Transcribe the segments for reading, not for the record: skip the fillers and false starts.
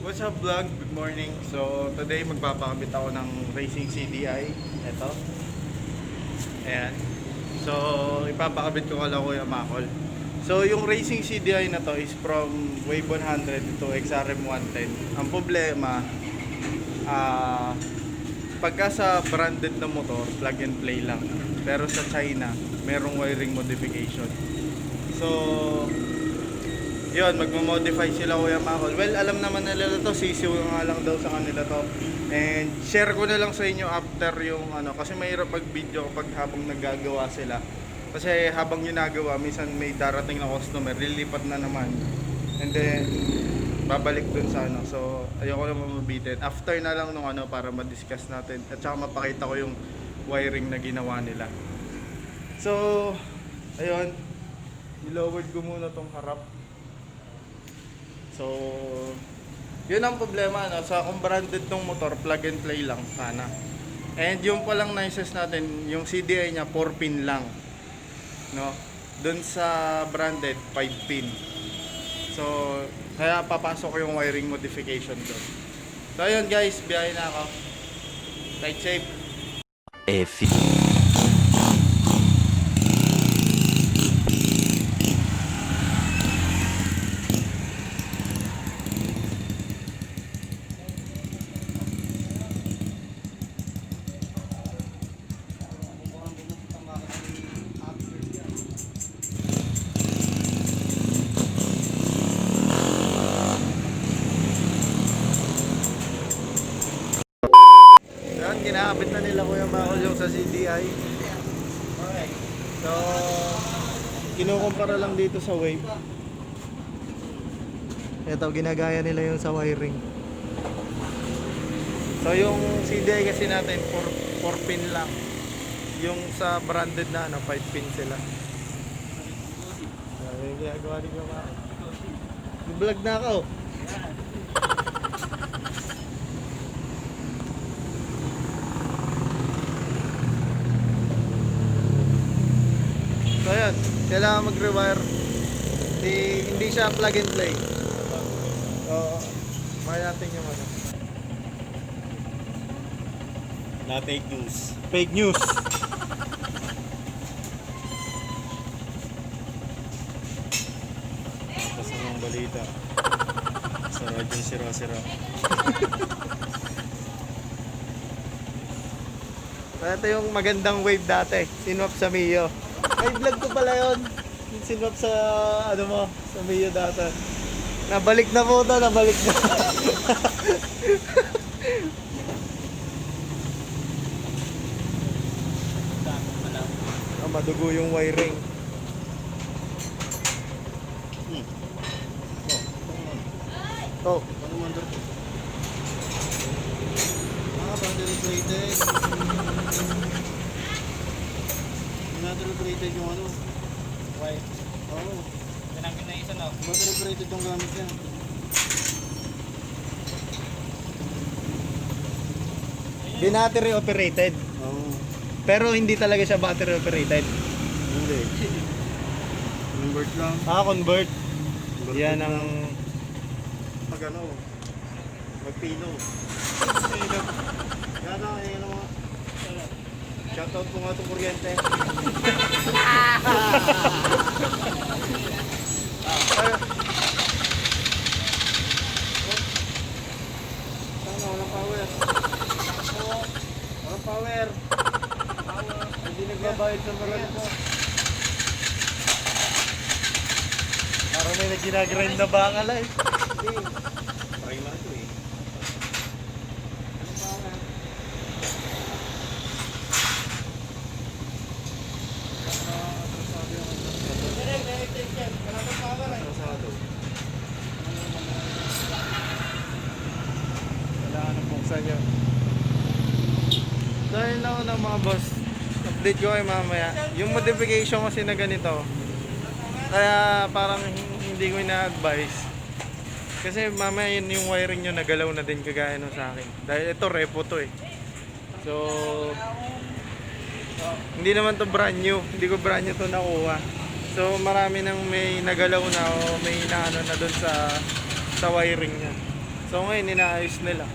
What's up vlog? Good morning. So today magpapakabit ako ng racing CDI. Ito. Ayan. So ipapakabit ko kala Kuya Makol. So yung racing CDI na to is from Wave 100 to XRM 110. Ang problema, pagka sa branded na motor, plug and play lang. Pero sa China, merong wiring modification. So yun, magmo-modify sila Kuya Makol. Well, alam naman nila to, sisiw nga lang daw sa kanila to. And share ko na lang sa inyo after yung kasi mahirap mag-video kapag habang naggagawa sila. Kasi habang ginagawa, minsan may darating na customer, lilipat na naman. And then babalik dun sa So, ayoko naman mabitin. After na lang nung para ma-discuss natin at saka mapakita ko yung wiring na ginawa nila. So, ayun. I-lowered ko muna tong harap. So, yun ang problema sa kung branded tong motor, plug and play lang sana. And yung palang nicess natin, yung CDI niya 4 pin lang. No? Doon sa branded 5 pin. So, kaya papasok ko yung wiring modification doon. So, ayun guys, biyahe na ako. Ride safe. Kinakabit na nila Kuya Makol yung sa CDI. So, kinukumpara lang dito sa Wave. Ito, ginagaya nila yung sa wiring. So, yung CDI kasi natin 4 pin lang. Yung sa branded na 5 pin sila. Yung ginagawa ni Kuya Makol. Vlog na ako. So ayan, kailangan mag-rewire. Hindi siya plug and play. So, makaya natin yung Na fake news. fake news. Kasamang balita. Sa radyo sira-sira. So ito yung magandang Wave dati, sinwap sa Mio. Ay, vlog ko pala yun. Sinwap sa sa Mio dati. Nabalik na po ito, nabalik na. Madugo yung wiring. Oh. Ano man doon? Battery operated. Battery operated yung Why? Oo. Pinangin na isa Battery operated yung gamit niya. Battery operated. Oo. Pero hindi talaga siya battery operated. Hindi. Convert lang. Convert. Yan ang Magpino. Gano, shoutout po nga itong kuryente. Sana walang power. Walang power. Hindi nagbabayad sa marami ko. parang may nag-ginagrind na bakal eh. Hindi. Try lang ito eh. Anong power? Kailangan ng buksan nyo. Dahil na ako mga boss, update ko kayo mamaya. Yung modification kasi na ganito, kaya parang hindi ko ina-advise. Kasi mamaya yun yung wiring nyo nagalaw na din kagaya nung sa akin. Dahil ito repo to eh. So, hindi naman to brand new. Hindi ko brand new to nakuha. So marami nang may nagalaw na o may inaano na doon sa wiring niya. So So ngayon, inaayos nila.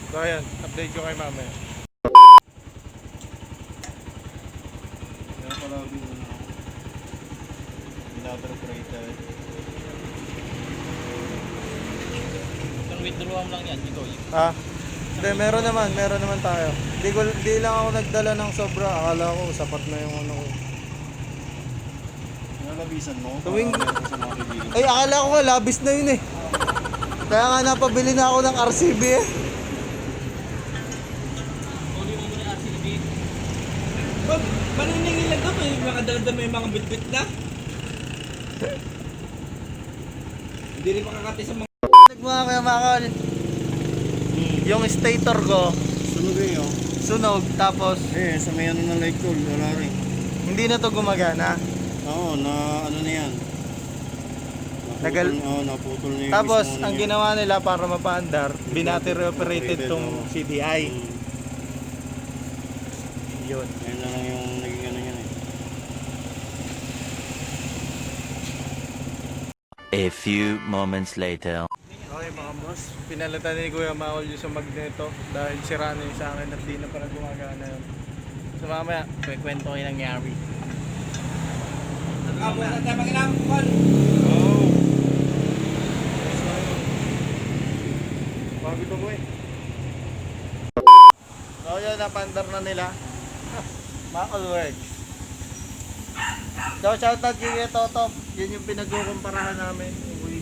So ayan, update ko kay mamaya. Kaya pala binalik. Itong withdraw lang yan, ito. Ah, hindi, meron naman tayo. Di lang ako nagdala ng sobra. Akala ko sapat na yung ano ko. Nalabisan mo? Tuwing- Para meron ka sa mga kaibigan. Ay, akala ko nga labis na yun eh. Kaya nga napabili na ako ng RCB eh. Uli mo muna RCB. Maniningin lang ka, may mga dalda may mga bitbit na. Hindi rin makakati sa mga... Nagmukha ko yung makakal. Yung stator ko, Sunog rin yun. sunog, tapos Sa may ano ng light tool, wala rin. hindi na to gumagana. Oo, ano na yan. Nagal- Naputol na yung Tapos, mismo ang niya. ginawa nila para mapaandar, binattery operated Operated, tong oo. CDI. Yun. Ayun na lang yung naging ano yan eh. A few moments later. Okay mga boss, pinalitan ni Kuya Maol yung sa magneto dahil sira na yung sa akin at di na pala gumagana yun. So mamaya, kwento ko yung nangyari. Wala tayo mag-inampan. Oh. Bago ito ko eh. So yun, napandar na nila. Maol works. So shoutout kay Toto. Yun yung pinagkukumparahan namin. Uy.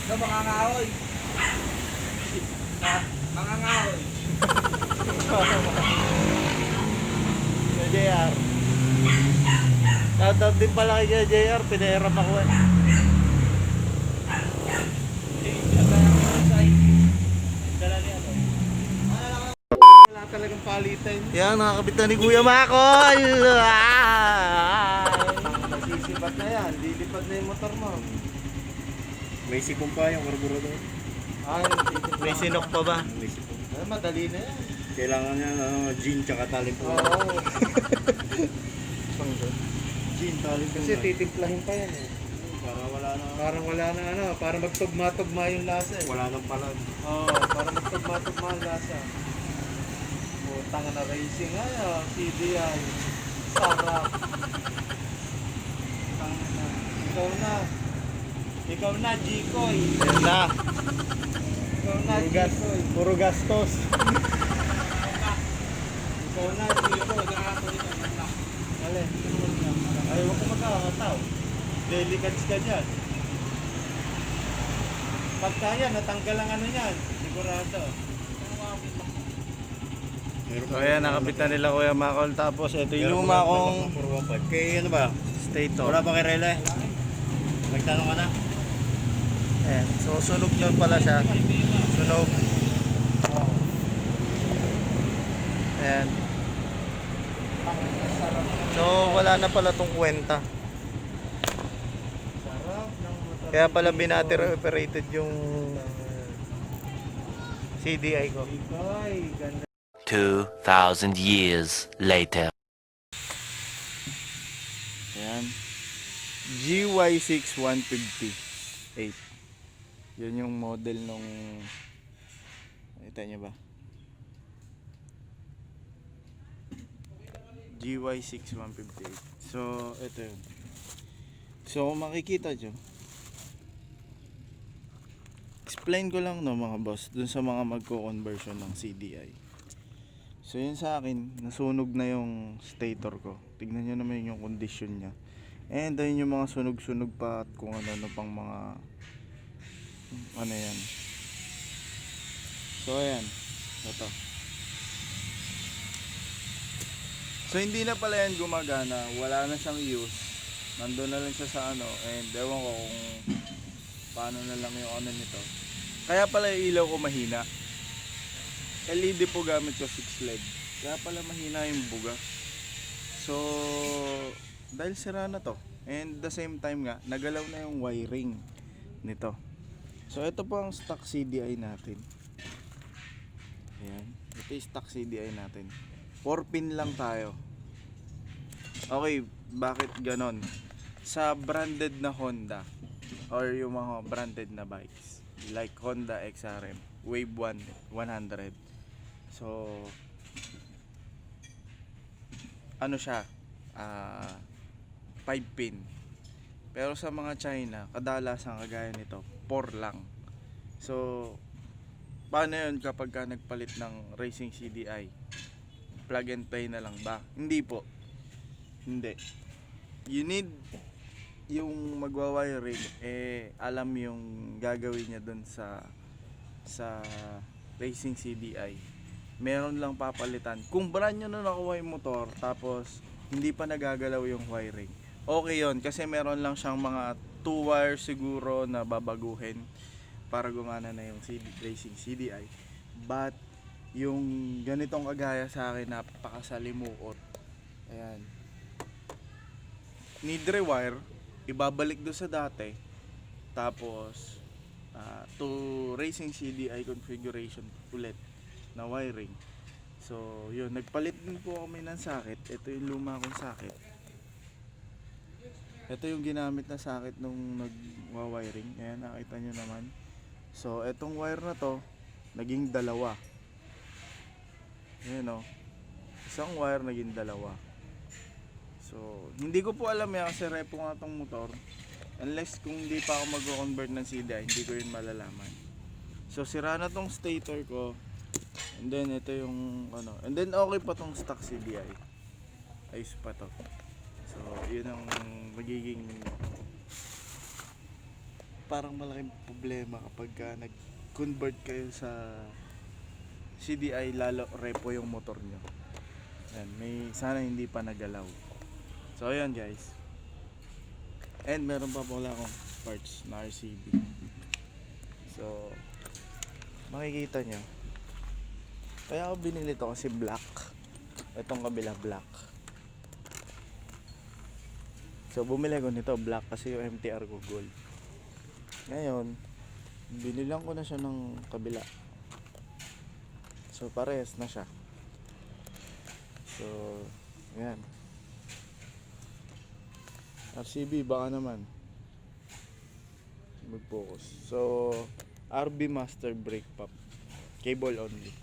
Ito, mangangahoy. Mangangahoy. Kay JR. Shoutout din pala kay JR. Pinahiram ako eh. Wala talagang palitan. Yan, nakakabit na ni Kuya Makol! Masisipat na yan, lilipad na yung motor mo. May sipong pa yung karburador. May sinok pa ba? May sipong. Madali na yan. Kailangan niya gin tsaka talimpo. Oo. Gin, talimpo. Kasi titimplahin pa yan eh. Para wala na. Parang wala na ano, para magtugma-tugma yung lasa eh. Wala nang palag. Oo, para magtugma-tugma yung lasa. Tanga na racing ay, CDI. Sarap. Tanga na. Ikaw na. Ikaw na, Gikoy. Yan na. Ikaw na, Gikoy. Puro gastos. Ikaw na, Gikoy. Alin? Ay, huwag ko magkakataw. Delicate ka dyan. Pagka yan, natanggal ang ano yan. Sigurado. So ayan, nakabit na nila Kuya Makol. Tapos ito yung luma kong Kay ano ba? stator. Wala pa kay Rele? Nagtanong ka na? Ayan, so sunog nyo pala siya. Sunog. Ayan. So wala na pala tong kwenta. Kaya pala binattery operated yung CDI ko. 2,000 years later. Ayan. GY6158. Yun yung model nung... Nakita nyo ba? GY6158. So, ito yun. So, kung makikita nyo, explain ko lang no mga boss dun sa mga magko-conversion ng CDI. So yun sa akin, nasunog na yung stator ko. Tignan nyo naman yung condition nya. And ayun yung mga sunog-sunog pa at kung ano pang mga ano yan. So ayan, ito. So hindi na pala yan gumagana, wala na siyang use. Nandun na lang siya sa ano, and ewan ko kung paano na lang yung ano nito. Kaya pala yung ilaw ko mahina. LED po gamit ko 6 LED. Kaya pala mahina yung buga. So, dahil sira na to. And the same time nga, nagalaw na yung wiring nito. So ito po ang stock CDI natin. Ayan. Ito yung stock CDI natin. 4 pin lang tayo. Okay, bakit ganon? Sa branded na Honda or yung mga branded na bikes like Honda XRM, Wave 100. So ano siya? 5 pin. Pero sa mga China, kadalasan kagaya nito, 4 lang. So paano yun kapag ka nagpalit ng racing CDI? Plug and play na lang ba? Hindi po. Hindi. You need yung magwa-wiring alam yung gagawin niya dun sa racing CDI. Meron lang papalitan. Kung brand nyo na nakuha yung motor tapos hindi pa nagagalaw yung wiring, okay yon kasi meron lang siyang mga 2 wires siguro na babaguhin para gumana na yung racing CDI. But yung ganitong kagaya sa akin, napakasalimuot. Ayan, need rewire, ibabalik do sa dati, tapos to racing CDI configuration ulit na wiring. So yun, nagpalit din po kami ng socket. Ito yung luma kong socket. Ito yung ginamit na socket nung nagwa-wiring. Ayan, nakita nyo naman. So etong wire na to naging dalawa. Ayan o, isang wire naging dalawa. So hindi ko po alam yan kasi repo nga tong motor. Unless kung hindi pa ako mag-convert ng CDI, hindi ko yun malalaman. So sira na tong stator ko. And then ito yung ano. And then okay pa tong stock CDI. Ayos pa to. So yun ang magiging parang malaking problema kapag nag-convert kayo sa CDI, lalo repo yung motor nyo. Yan, sana hindi pa nagalaw. So ayan guys. And meron pa pala akong parts na RCB. So makikita nyo, kaya ako binili to kasi black. Itong kabila black. So bumili ko nito black kasi yung MTR ko gold. Ngayon binilang ko na siya ng kabila. So parehas na siya. So ayan, RCB baka naman mag-focus. So RB master brake pump, cable only.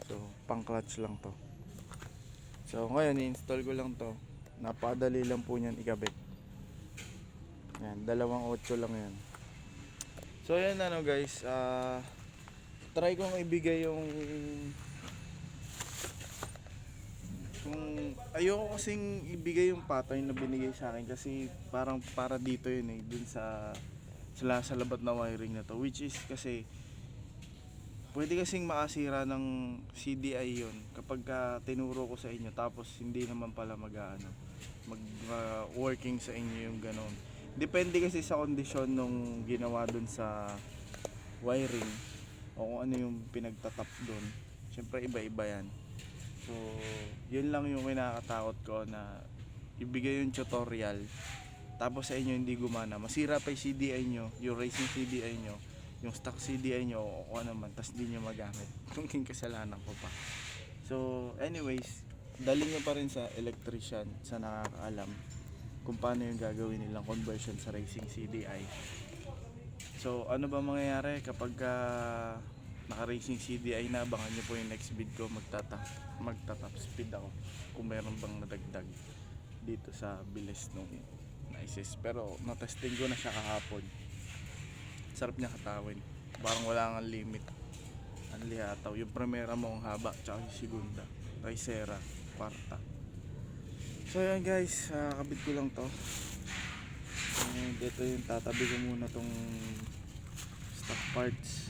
So pang clutch lang to. So ngayon i-install ko lang to. Napadali lang po niyan ikabit. Yan, 2.8 lang yan. So yan ano guys, try kong ibigay yung ayoko kasing ibigay yung pattern na binigay sa akin kasi parang para dito yun dun sa labat na wiring na to, which is kasi pwede kasing makasira ng CDI yun kapag tinuro ko sa inyo tapos hindi naman pala working sa inyo yung ganon. Depende kasi sa kondisyon nung ginawa dun sa wiring o kung ano yung pinagtatap dun. Siyempre iba-iba yan. So yun lang yung kinakatakot ko, na ibigay yung tutorial tapos sa inyo hindi gumana, masira pa yung CDI nyo, yung racing CDI nyo, yung stock CDI nyo o ano man, tas hindi nyo magamit. Kung kasalanan ko pa. So anyways, dali nyo pa rin sa electrician, sa nakakaalam kung paano yung gagawin nilang conversion sa racing CDI. So ano ba mangyayari kapag naka-racing CDI na? Abangan nyo po yung next vid ko. Magta-top speed ako kung meron bang nadagdag dito sa bilis nung Nicess. Pero na-testing ko na siya kahapon. Sarap niya katawin. Parang wala nga limit. Ang lihataw. Yung primera mo ang haba, tsaka yung segunda, tercera, kwarta. So yan guys, kabit ko lang to. And ito yung tatabi ko muna tong stock parts.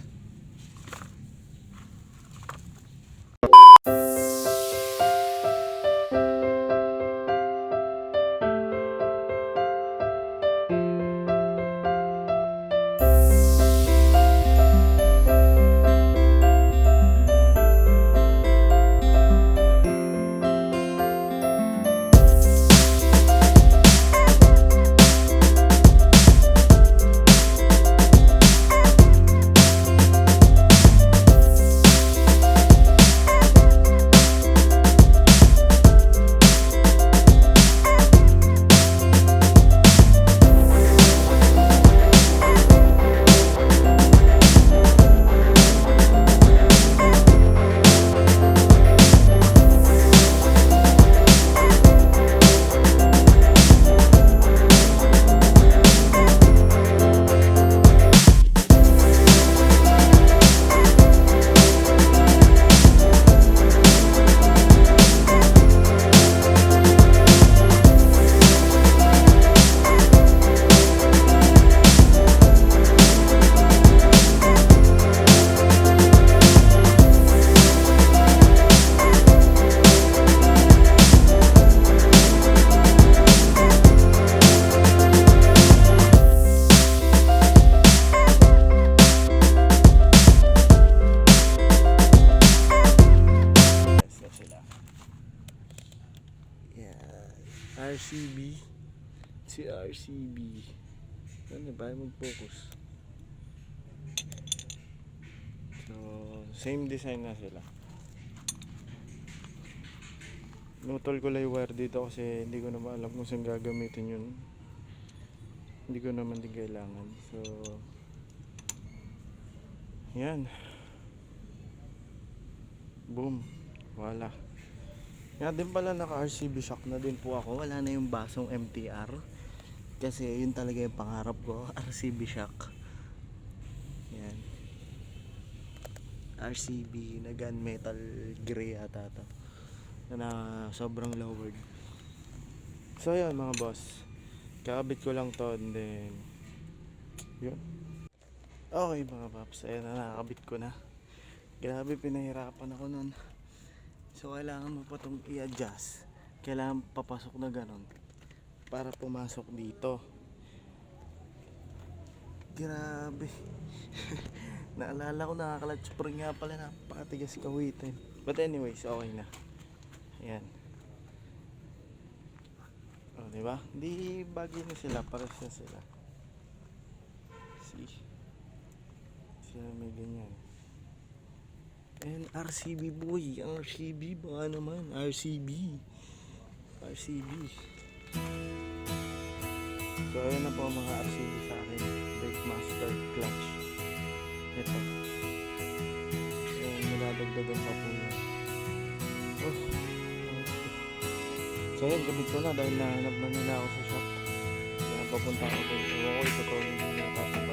RCB. Si RCB. Ano ba? Mag-focus. So, same design na sila. Nutol ko lang yung wire dito kasi hindi ko naman alam kung saan gagamitin yun. Hindi ko naman din kailangan. So, yan. Boom. Wala. Nga din pala naka RCB shock na din po ako. Wala na yung basong MTR. Kasi yun talaga yung pangarap ko. RCB shock. Yan. RCB na gunmetal gray ata to. Na sobrang lowered. So yun mga boss. Kakabit ko lang to and then yun. Okay mga paps. Ayan na, nakakabit ko na. Grabe pinahirapan ako nun. So kailangan mo pa itong i-adjust. Kailangan papasok na ganon para pumasok dito. Grabe. Naalala ko nakaka-clutch spring nga pala, napakatigas kawitin. But anyways, okay na. Ayan. O diba? Hindi bagay na sila, para sila. See? Sila may ganyan. And RCB boy, RCB baka naman, RCB. So ayun na po ang mga RCB sa akin. Brake master, clutch. Ito. And niladagdagan pa po yun. Oh. So ayun, gamit ko na dahil nahanap na nila ako sa shop. Kaya papunta ako doon. Ewan ko, ito ko hindi nakapit.